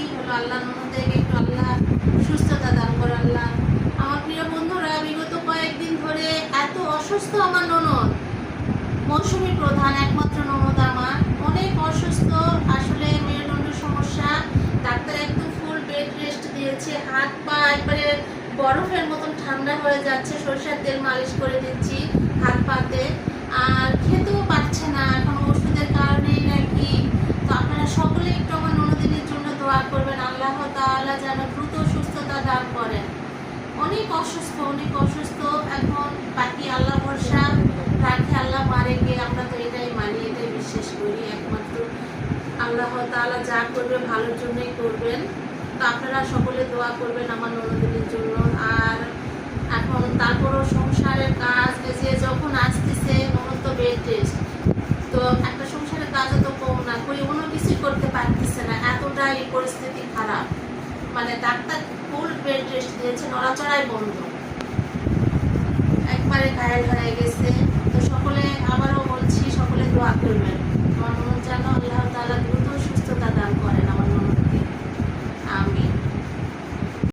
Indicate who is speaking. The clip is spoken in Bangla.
Speaker 1: কি হলো, আল্লাহ ননদকে একটু আল্লাহ সুস্থতা দান করে আল্লাহ। আমার প্রিয় বন্ধুরা, বিগত কয়েকদিন ধরে এত অসুস্থ আমার ননদ, মৌসুমী প্রধান একমাত্র ননদ আমার, অনেক অসুস্থ। আসলে মেরুদণ্ড সমস্যা, ডাক্তার একদম ফুল বেড রেস্ট দিয়েছে। হাত পা একবারে বরফের মতন ঠান্ডা হয়ে যাচ্ছে, সরষের তেল মালিশ করে দিচ্ছি হাত পাতে, আর খেতেও পারছে না এখন ওষুধের কারণেই নাকি। তো আপনারা সকলে একটু আমার ননদিনীর জন্য দোয়া করবেন, আল্লাহ তাআলা যেন দ্রুত সুস্থতা দান করেন। অনেক অসুস্থ, অনেক অসুস্থ। এখন বাকি আল্লাহ ভরসা, রাখে আল্লাহ মারে গে, আমরা তো এটাই মানি, এটাই বিশ্বাস করি। একমাত্র আল্লাহ তাআলা যা করবে ভালোর জন্যই করবেন। তো আপনারা সকলে দোয়া করবেন আমার ননদিনীর জন্য। আর এখন তারপরও সংসারের কাজ যে যখন আসতেছে, ননদ তো বেড রেস্ট, তো একটা সংসারের কাজও তো কম না, কই কোনো কিছুই করতে পারতেছে না, এতটাই পরিস্থিতি খারাপ। মানে ডাক্তার ফুল বেড রেস্ট দিয়েছে, নড়াচড়াই বন্ধ, একবারে ঘায়াল হয়ে গেছে।